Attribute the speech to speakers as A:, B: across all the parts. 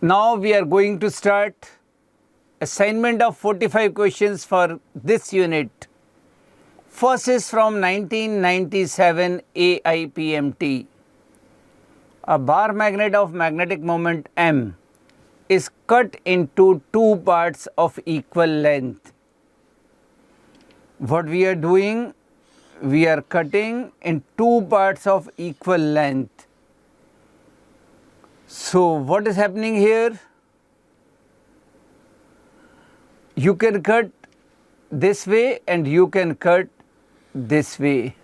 A: Now we are going to start assignment of 45 questions for this unit. First is from 1997 AIPMT. A bar magnet of magnetic moment M is cut into two parts of equal length. What we are doing? We are cutting in two parts of equal length. So what is happening here? You can cut this way and you can cut this way.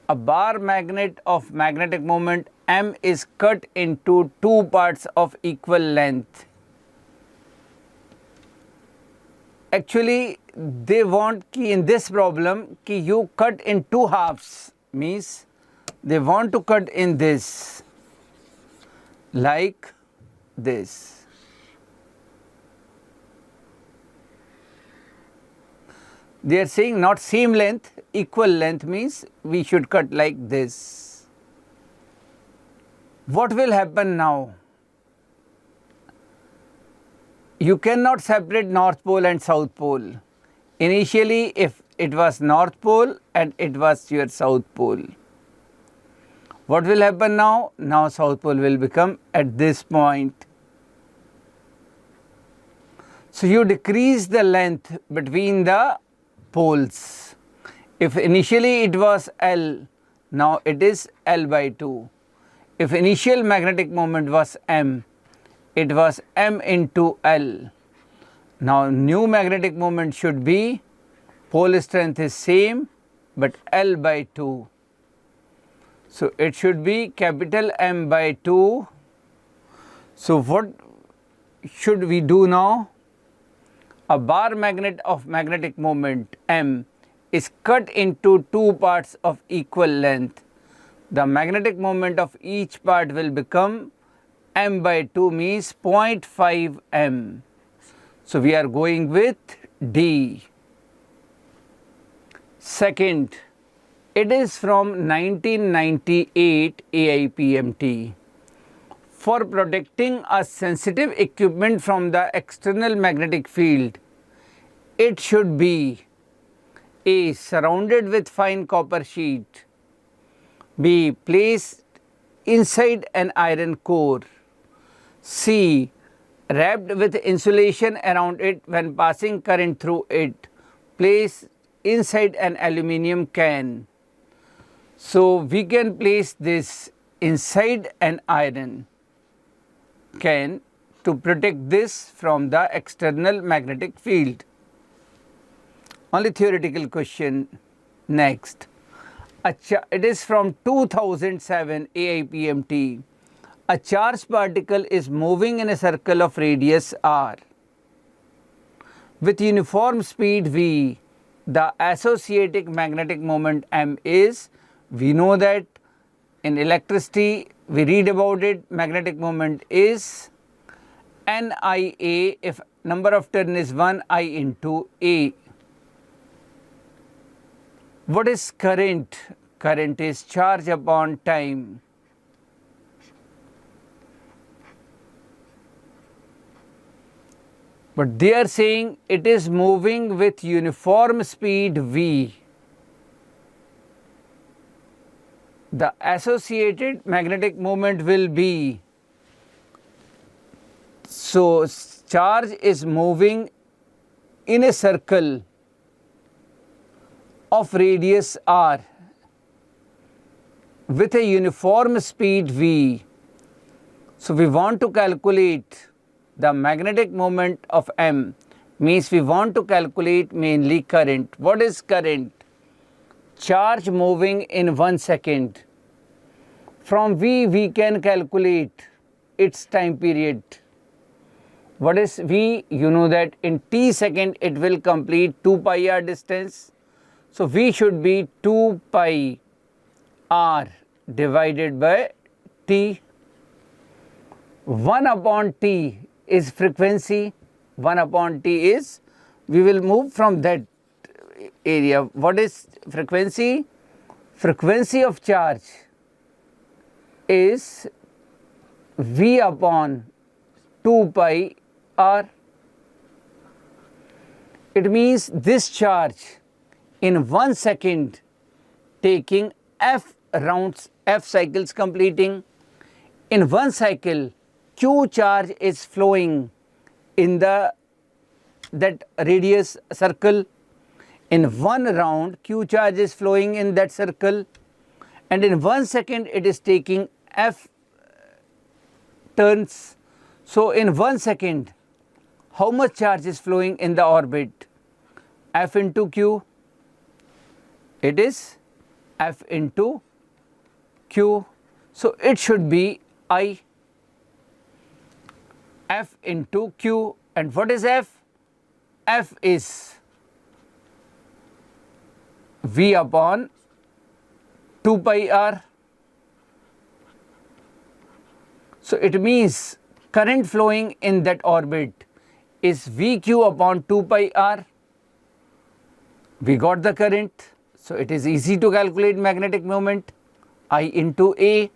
A: A bar magnet of magnetic moment M is cut into two parts of equal length. Actually, they want ki in this problem ki you cut in two halves, means they want to cut in this, like this. They are saying not same length, equal length, means we should cut like this. What will happen now? You cannot separate North Pole and South Pole. Initially, if it was North Pole and it was your South Pole. What will happen now? Now South Pole will become at this point. So you decrease the length between the poles. If initially it was L, now it is L by 2. If initial magnetic moment was M, it was M into L. Now new magnetic moment should be, pole strength is same, but L by 2. So it should be capital M by 2. So what should we do now? A bar magnet of magnetic moment M is cut into two parts of equal length. The magnetic moment of each part will become M by 2, means 0.5 M. So we are going with D. Second, it is from 1998 AIPMT. For protecting a sensitive equipment from the external magnetic field, it should be A. Surrounded with fine copper sheet, B. Placed inside an iron core, C. Wrapped with insulation around it when passing current through it, placed inside an aluminium can. So we can place this inside an iron can to protect this from the external magnetic field. Only theoretical question. Next. It is from 2007 AIPMT. A charged particle is moving in a circle of radius r. With uniform speed v, the associated magnetic moment M is, we know that in electricity we read about it, magnetic moment is NIA if number of turn is 1I into A. What is current? Current is charge upon time. But they are saying it is moving with uniform speed v. The associated magnetic moment will be, so charge is moving in a circle of radius r with a uniform speed v. So we want to calculate the magnetic moment of M, means we want to calculate mainly current. What is current? Charge moving in 1 second. From V, we can calculate its time period. What is V? You know that in t second it will complete 2 pi r distance. So V should be 2 pi r divided by t. 1 upon t is frequency. 1 upon t is, we will move from that area. What is frequency? Frequency of charge is V upon 2 pi r. It means this charge in 1 second taking f rounds, f cycles completing. In 1 cycle, q charge is flowing in that radius circle. In 1 round, q charge is flowing in that circle, and in 1 second it is taking f turns. So in 1 second, how much charge is flowing in the orbit? F into q. It is F into q. So it should be I. F into q. And what is F? F is V upon 2 pi r. So it means current flowing in that orbit is VQ upon 2 pi r. We got the current, so it is easy to calculate magnetic moment. I into A.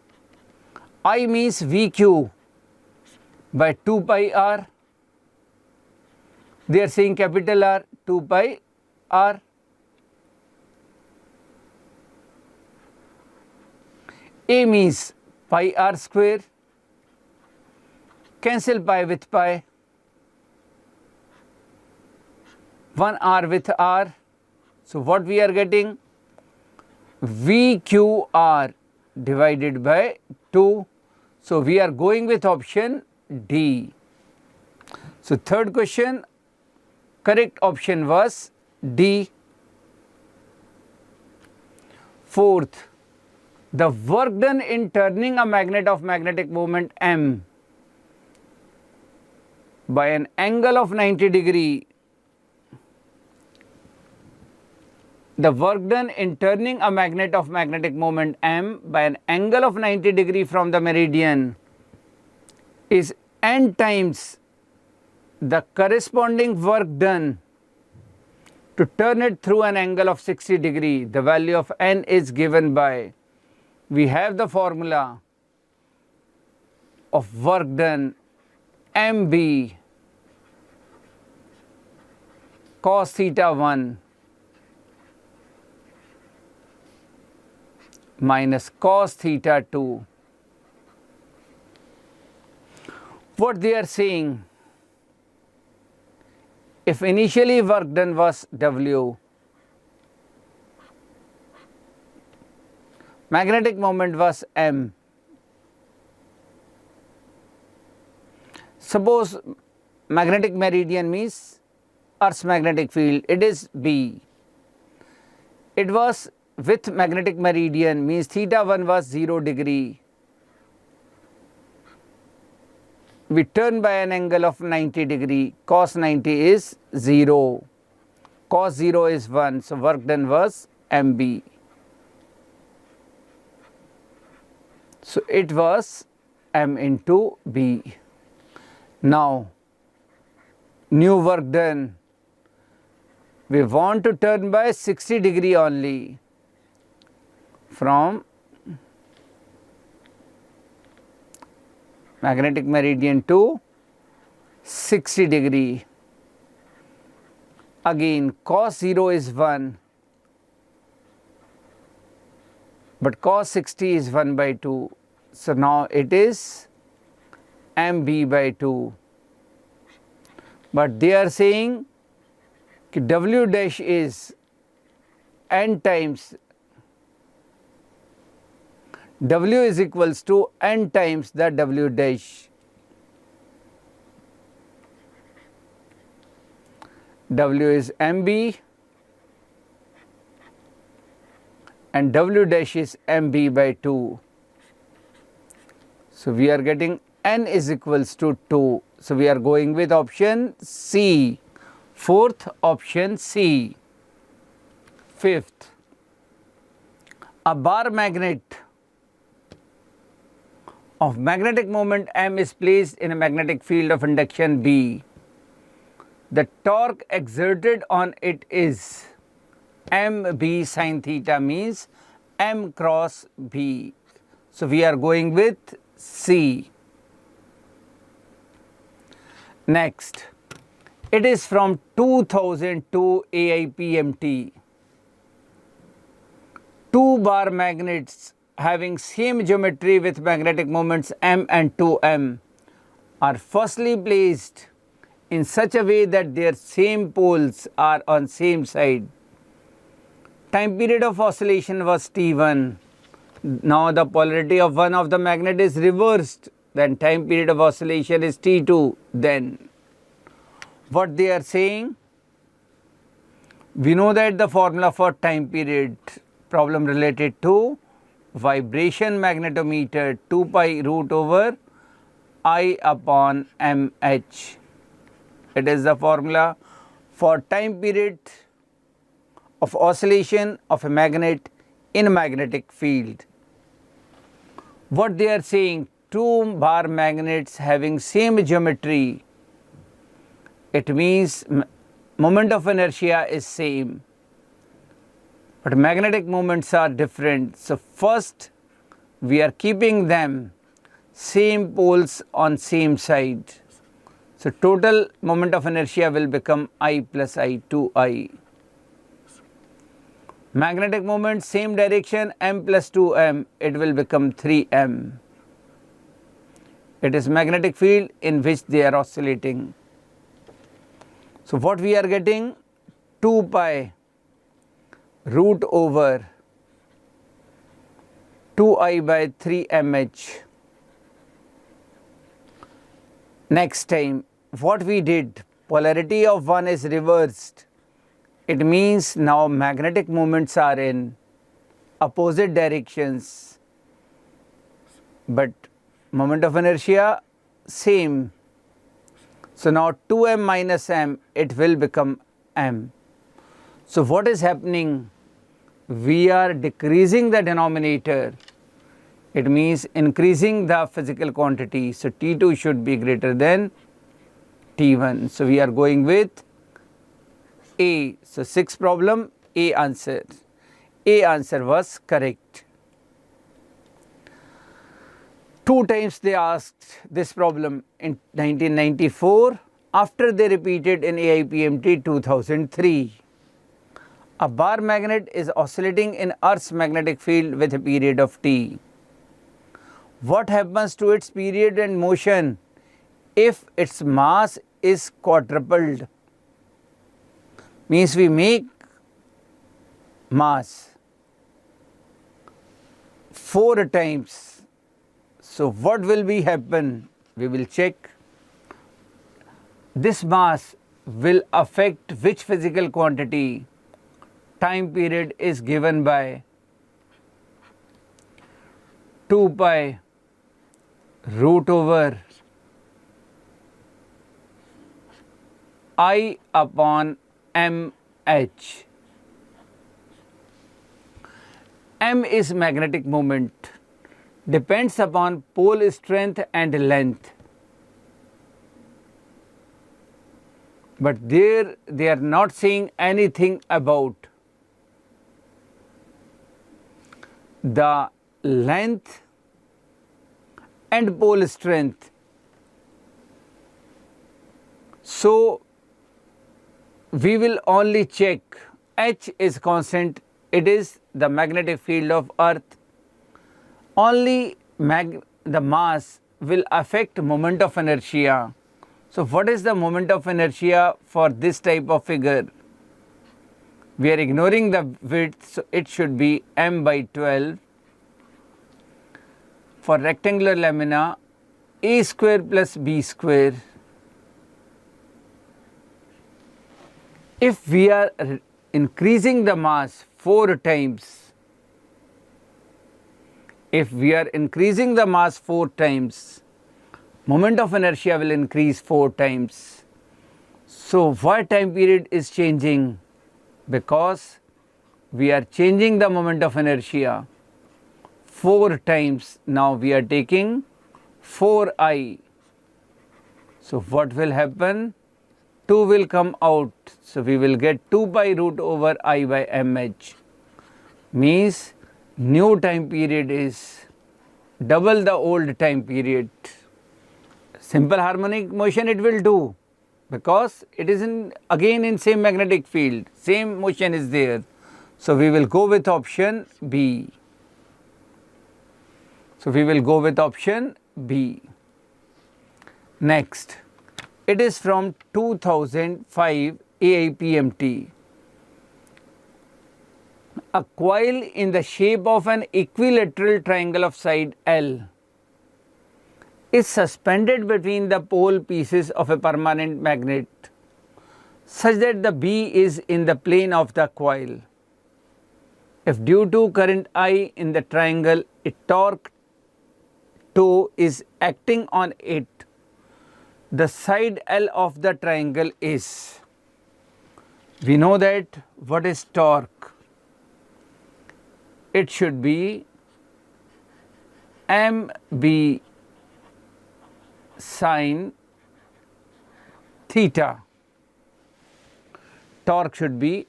A: I means VQ by 2 pi r. They are saying capital R, 2 pi r. A means pi r square. Cancel pi with pi. 1 r with r. So what we are getting? VQR divided by 2. So we are going with option D. So third question, correct option was D. Fourth, the work done in turning a magnet of magnetic moment M by an angle of 90 degree. The work done in turning a magnet of magnetic moment M by an angle of 90 degree from the meridian is n times the corresponding work done to turn it through an angle of 60 degree. The value of n is given by, we have the formula of work done MB cos theta 1 minus cos theta 2. What they are saying, if initially work done was W, magnetic moment was M. Suppose magnetic meridian means Earth's magnetic field, it is B. It was with magnetic meridian means theta 1 was 0 degree. We turn by an angle of 90 degree, cos 90 is 0, cos 0 is 1, so work done was MB. So it was M into B. Now, new work done, we want to turn by 60 degree only from magnetic meridian to 60 degree. Again cos 0 is 1, but cos 60 is 1 by 2. So now it is MB by 2. But they are saying W dash is n times, W is equals to n times the W dash. W is MB and W dash is MB by 2. So we are getting n is equals to 2. So we are going with option C. Fourth, option C. Fifth, a bar magnet of magnetic moment M is placed in a magnetic field of induction B. The torque exerted on it is MB sin theta, means M cross B. So we are going with C. Next, it is from 2002 AIPMT. 2 bar magnets having same geometry with magnetic moments M and 2M are firstly placed in such a way that their same poles are on same side. Time period of oscillation was T1. Now the polarity of one of the magnet is reversed. Then time period of oscillation is T2. Then what they are saying? We know that the formula for time period problem related to vibration magnetometer 2 pi root over I upon mh. It is the formula for time period of oscillation of a magnet in a magnetic field. What they are saying, 2 bar magnets having same geometry, it means moment of inertia is same, but magnetic moments are different. So first we are keeping them same poles on same side. So total moment of inertia will become I plus I, 2I. Magnetic moment same direction M plus 2M, it will become 3M. It is magnetic field in which they are oscillating. So what we are getting? 2 pi root over 2I by 3mh. Next time, what we did, polarity of one is reversed. It means now magnetic moments are in opposite directions, but moment of inertia same. So now 2m minus m, it will become m. So what is happening? We are decreasing the denominator. It means increasing the physical quantity. So T2 should be greater than T1. So we are going with A. So 6th problem, A answer. A answer was correct. 2 times they asked this problem in 1994, after they repeated in AIPMT 2003. A bar magnet is oscillating in Earth's magnetic field with a period of T. What happens to its period and motion if its mass is quadrupled? Means we make mass 4 times. So what will be happen? We will check. This mass will affect which physical quantity? Time period is given by 2 pi root over I upon mh. M is magnetic moment, depends upon pole strength and length. But there they are not saying anything about the length and pole strength. So we will only check H is constant, it is the magnetic field of Earth. Only the mass will affect moment of inertia. So what is the moment of inertia for this type of figure? We are ignoring the width, so it should be m by 12. For rectangular lamina, a square plus b square. If we are increasing the mass 4 times, moment of inertia will increase 4 times. So why time period is changing? Because we are changing the moment of inertia 4 times. Now we are taking 4I. So what will happen? 2 will come out. So we will get 2 pi root over I by mh. Means new time period is double the old time period. Simple harmonic motion it will do, because it is again in same magnetic field, same motion is there. So we will go with option B. So we will go with option B. Next, it is from 2005 AIPMT. A coil in the shape of an equilateral triangle of side L is suspended between the pole pieces of a permanent magnet such that the B is in the plane of the coil. If due to current I in the triangle, a torque toe is acting on it, the side L of the triangle is. We know that what is torque? It should be MB sin theta. Torque should be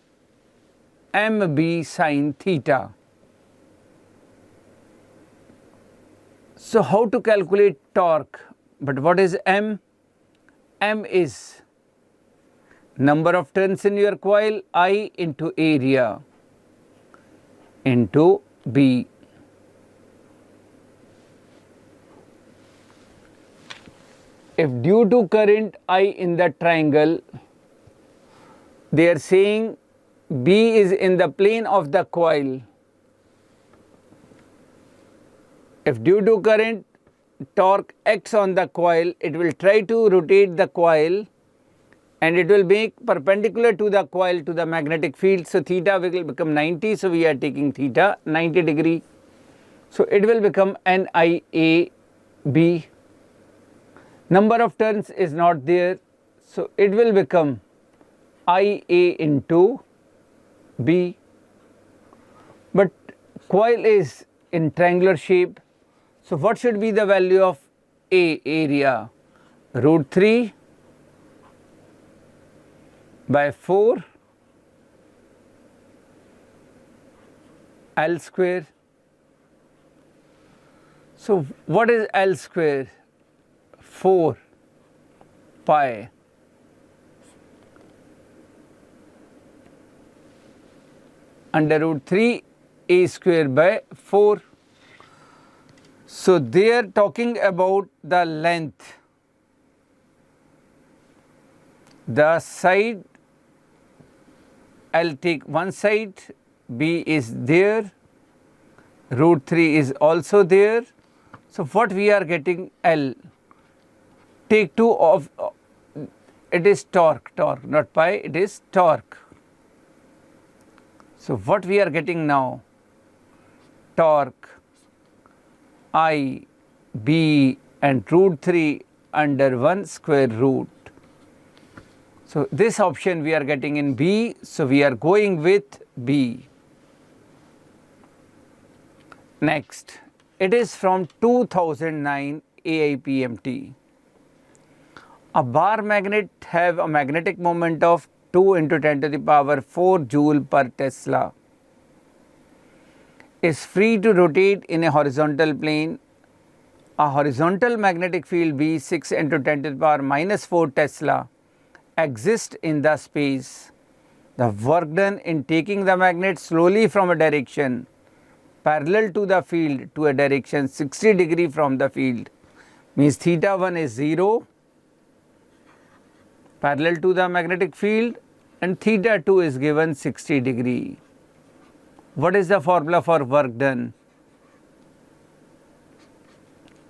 A: MB sin theta. So how to calculate torque? But what is M? M is number of turns in your coil, I into area into B. If due to current I in the triangle, they are saying B is in the plane of the coil. If due to current torque acts on the coil, it will try to rotate the coil and it will make perpendicular to the coil to the magnetic field. So theta will become 90. So we are taking theta 90 degree. So it will become NIAB. Number of turns is not there. So it will become IA into B. But coil is in triangular shape. So what should be the value of A, area? Root 3 by 4 L square. So what is L square? 4 pi under root 3 A square by 4. So they are talking about the length. The side, I'll take one side, B is there, root 3 is also there. So what we are getting? L. Take 2 of, it is torque, not pi, it is torque. So what we are getting now? Torque I, B and root 3 under 1 square root. So this option we are getting in B, so we are going with B. Next, it is from 2009 AIPMT. A bar magnet have a magnetic moment of 2 into 10 to the power 4 joule per Tesla. Is free to rotate in a horizontal plane. A horizontal magnetic field B 6 into 10 to the power minus 4 Tesla exists in the space. The work done in taking the magnet slowly from a direction parallel to the field to a direction 60 degree from the field means theta 1 is 0 parallel to the magnetic field and theta 2 is given 60 degree. What is the formula for work done?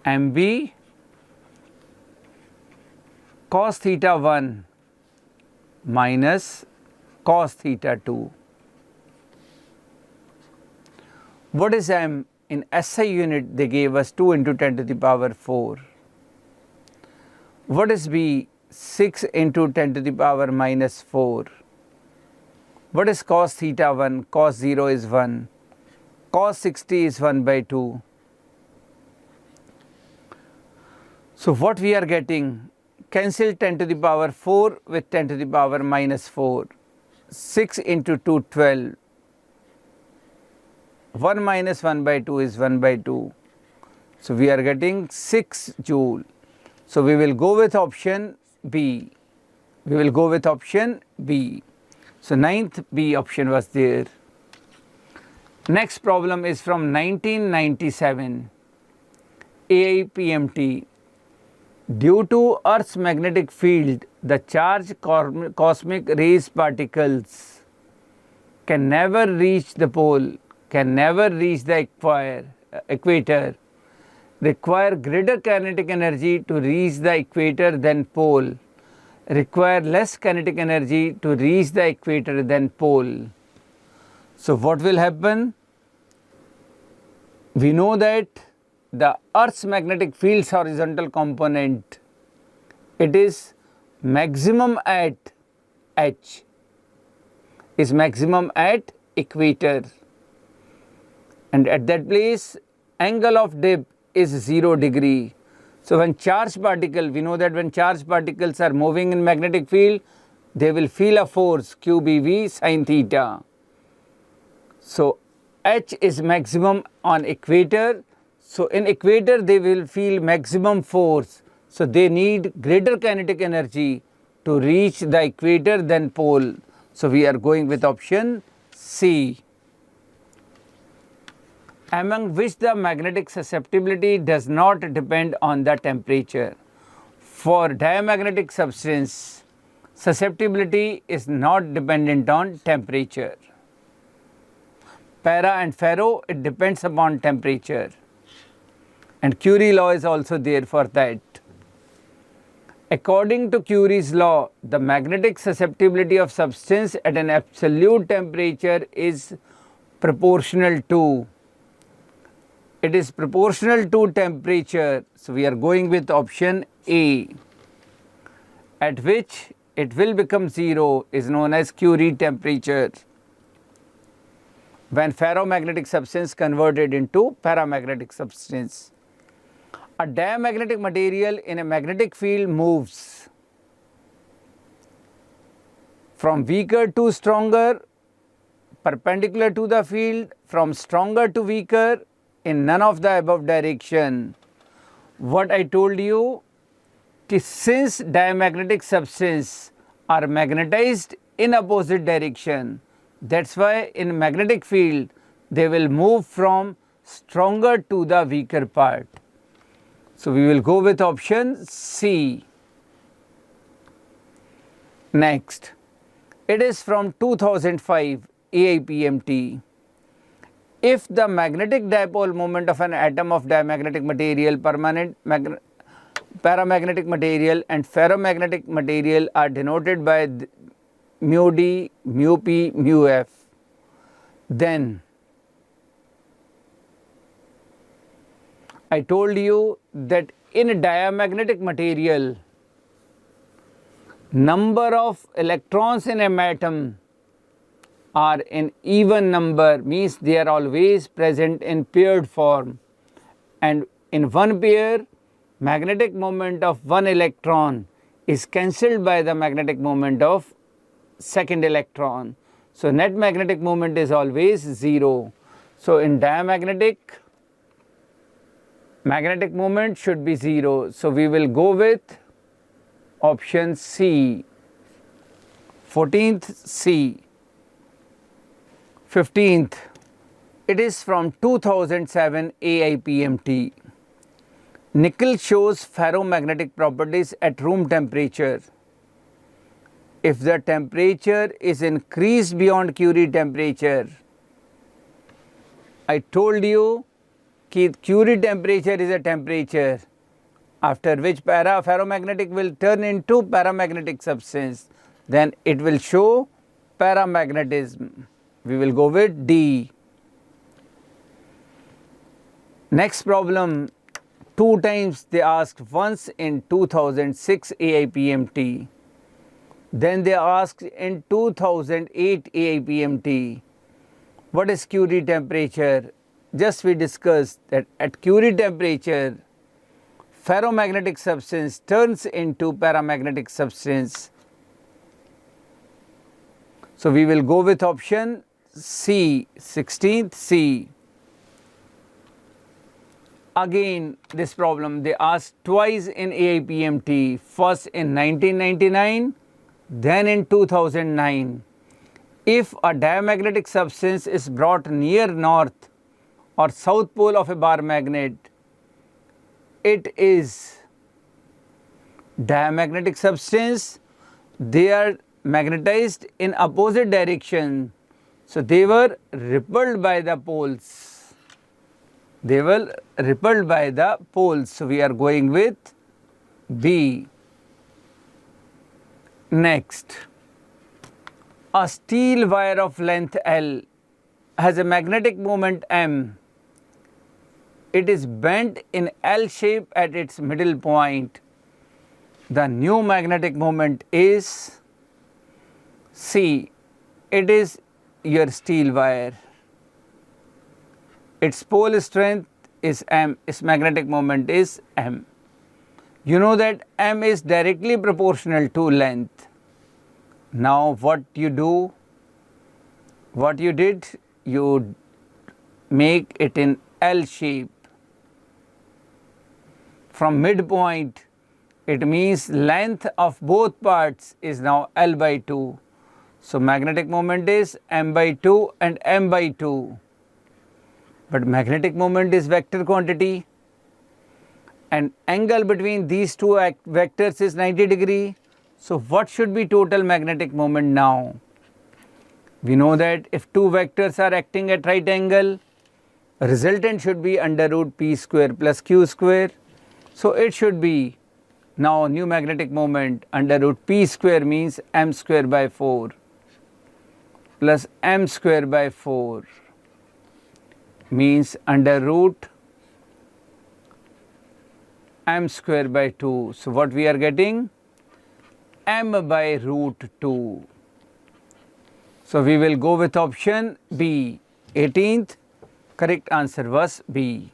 A: MB cos theta 1 minus cos theta 2. What is M? In SI unit they gave us 2 into 10 to the power 4. What is B? 6 into 10 to the power minus 4. What is cos theta 1? Cos 0 is 1. Cos 60 is 1 by 2. So what we are getting? Cancel 10 to the power 4 with 10 to the power minus 4. 6 into 2, 12. 1 minus 1 by 2 is 1 by 2. So we are getting 6 joule. So we will go with option B. We will go with option B. So ninth B option was there. Next problem is from 1997. AIPMT. Due to Earth's magnetic field, the charged cosmic rays particles can never reach the pole, can never reach the equator, require greater kinetic energy to reach the equator than pole, require less kinetic energy to reach the equator than pole. So what will happen? We know that the Earth's magnetic field's horizontal component, it is maximum at H, is maximum at equator, and at that place angle of dip is 0 degree. So when charged particle, we know that when charged particles are moving in magnetic field, they will feel a force QBV sin theta. So H is maximum on equator. So in equator they will feel maximum force. So they need greater kinetic energy to reach the equator than pole. So we are going with option C. Among which the magnetic susceptibility does not depend on the temperature. For diamagnetic substance, susceptibility is not dependent on temperature. Para and ferro, it depends upon temperature. And Curie's law is also there for that. According to Curie's law, the magnetic susceptibility of substance at an absolute temperature is proportional to. It is proportional to temperature. So we are going with option A, at which it will become 0, is known as Curie temperature, when ferromagnetic substance converted into paramagnetic substance. A diamagnetic material in a magnetic field moves from weaker to stronger, perpendicular to the field, from stronger to weaker, in none of the above direction. What I told you, since diamagnetic substance are magnetized in opposite direction, that's why in magnetic field they will move from stronger to the weaker part. So we will go with option C. Next, it is from 2005 AIPMT. If the magnetic dipole moment of an atom of diamagnetic material, paramagnetic material and ferromagnetic material are denoted by mu d, mu p, mu f, then I told you that in a diamagnetic material, number of electrons in an atom are in even number, means they are always present in paired form, and in one pair magnetic moment of one electron is cancelled by the magnetic moment of second electron. So net magnetic moment is always 0. So in diamagnetic, magnetic moment should be 0. So we will go with option C. 14th C. 15th, it is from 2007 AIPMT. Nickel shows ferromagnetic properties at room temperature. If the temperature is increased beyond Curie temperature, I told you that Curie temperature is a temperature after which ferromagnetic will turn into paramagnetic substance, then it will show paramagnetism. We will go with D. Next problem, 2 times they asked, once in 2006 AIPMT, then they asked in 2008 AIPMT. What is Curie temperature? Just we discussed that at Curie temperature, ferromagnetic substance turns into paramagnetic substance. So we will go with option C, 16th C. Again this problem they asked twice in AIPMT, first in 1999, then in 2009. If a diamagnetic substance is brought near north or south pole of a bar magnet, it is diamagnetic substance, they are magnetized in opposite direction, so they were repelled by the poles. They were repelled by the poles, so we are going with B. Next, a steel wire of length L has a magnetic moment M. It is bent in L shape at its middle point. The new magnetic moment is C. It is your steel wire. Its pole strength is M, its magnetic moment is M. You know that M is directly proportional to length. Now what you do? What you did? You make it in L shape. From midpoint, it means length of both parts is now L by 2. So magnetic moment is M by 2 and M by 2. But magnetic moment is vector quantity and angle between these two vectors is 90 degree. So what should be total magnetic moment now? We know that if two vectors are acting at right angle, resultant should be under root p square plus q square. So it should be now new magnetic moment under root p square means m square by 4 plus m square by 4 means under root m square by 2. So what we are getting? M by root 2. So we will go with option B. 18th correct answer was B.